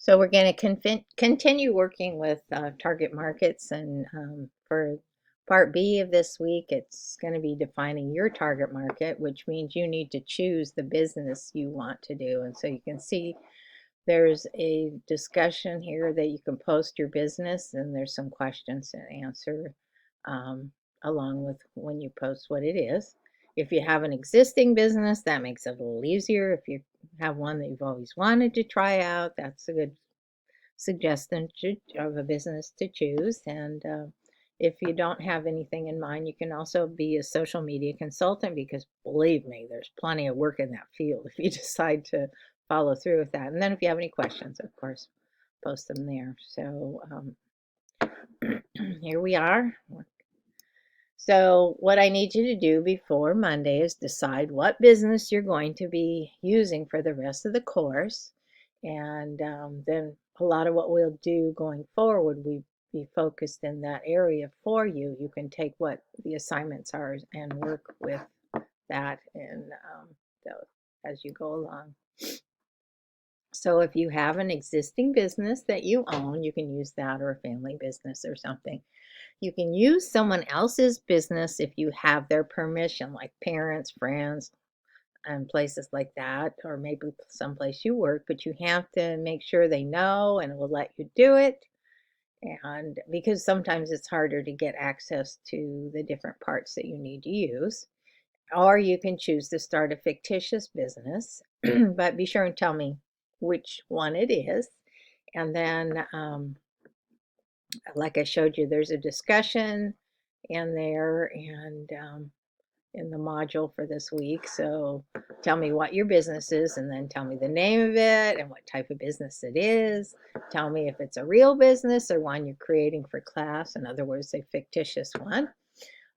So we're going to continue working with target markets, and for part B of this week, it's going to be defining your target market, which means you need to choose the business you want to do. And so you can see there's a discussion here that you can post your business, and there's some questions to answer um, along with when you post what it is. If you have an existing business, that makes it a little easier. If you have one that you've always wanted to try out, that's a good suggestion of a business to choose. And if you don't have anything in mind, you can also be a social media consultant, because believe me, there's plenty of work in that field if you decide to follow through with that. And then if you have any questions, of course, post them there. So here we are. So what I need you to do before Monday is decide what business you're going to be using for the rest of the course. And then a lot of what we'll do going forward, we be focused in that area for you. You can take what the assignments are and work with that and as you go along. So if you have an existing business that you own, you can use that, or a family business or something. You can use someone else's business if you have their permission, like parents, friends, and places like that, or maybe someplace you work, but you have to make sure they know and will let you do it. And because sometimes it's harder to get access to the different parts that you need to use. Or you can choose to start a fictitious business, but be sure and tell me which one it is. And then like I showed you, there's a discussion in there, and in the module for this week. So tell me what your business is, and then tell me the name of it and what type of business it is. Tell me if it's a real business or one you're creating for class. In other words, a fictitious one.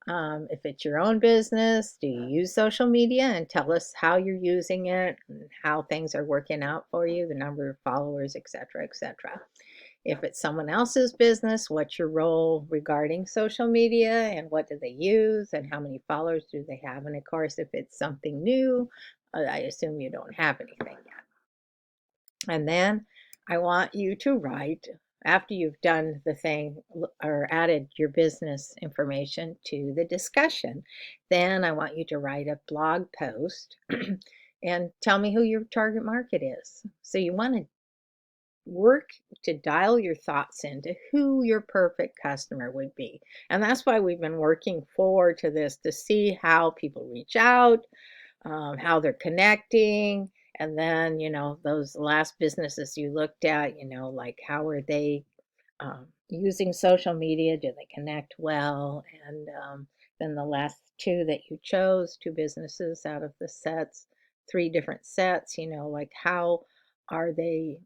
If it's your own business, do you use social media? And tell us how you're using it and how things are working out for you, the number of followers, etc., etc. If it's someone else's business, what's your role regarding social media, and what do they use, and how many followers do they have? And of course, if it's something new, I assume you don't have anything yet. And then I want you to write, after you've done the thing or added your business information to the discussion, then I want you to write a blog post and tell me who your target market is. So you want to work to dial your thoughts into who your perfect customer would be. And that's why we've been working forward to this, to see how people reach out, how they're connecting. And then, those last businesses you looked at, like how are they using social media? Do they connect well? And then the last two that you chose, two businesses out of the sets, three different sets, like how are they,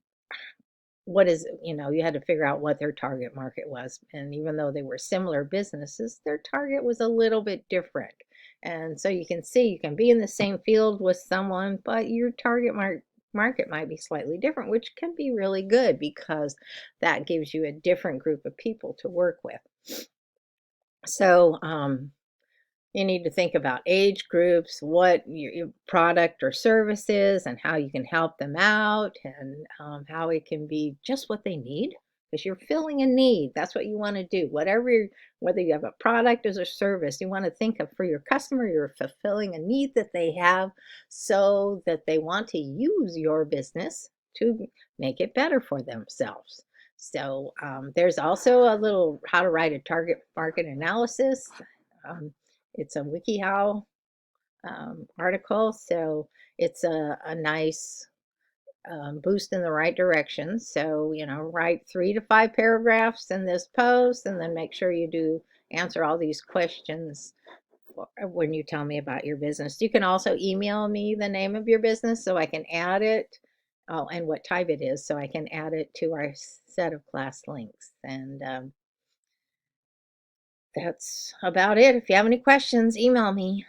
what is, you had to figure out what their target market was. And even though they were similar businesses, their target was a little bit different. And so you can see, you can be in the same field with someone, but your target market might be slightly different, which can be really good because that gives you a different group of people to work with. So you need to think about age groups, what your product or service is, and how you can help them out, and how it can be just what they need, because you're filling a need. That's what you want to do. Whether you have a product or a service, you want to think of, for your customer, you're fulfilling a need that they have so that they want to use your business to make it better for themselves. So there's also a little how to write a target market analysis. It's a WikiHow article, so it's a nice boost in the right direction. So, write 3 to 5 paragraphs in this post, and then make sure you answer all these questions when you tell me about your business. You can also email me the name of your business so I can add it, and what type it is, so I can add it to our set of class links. And that's about it. If you have any questions, email me.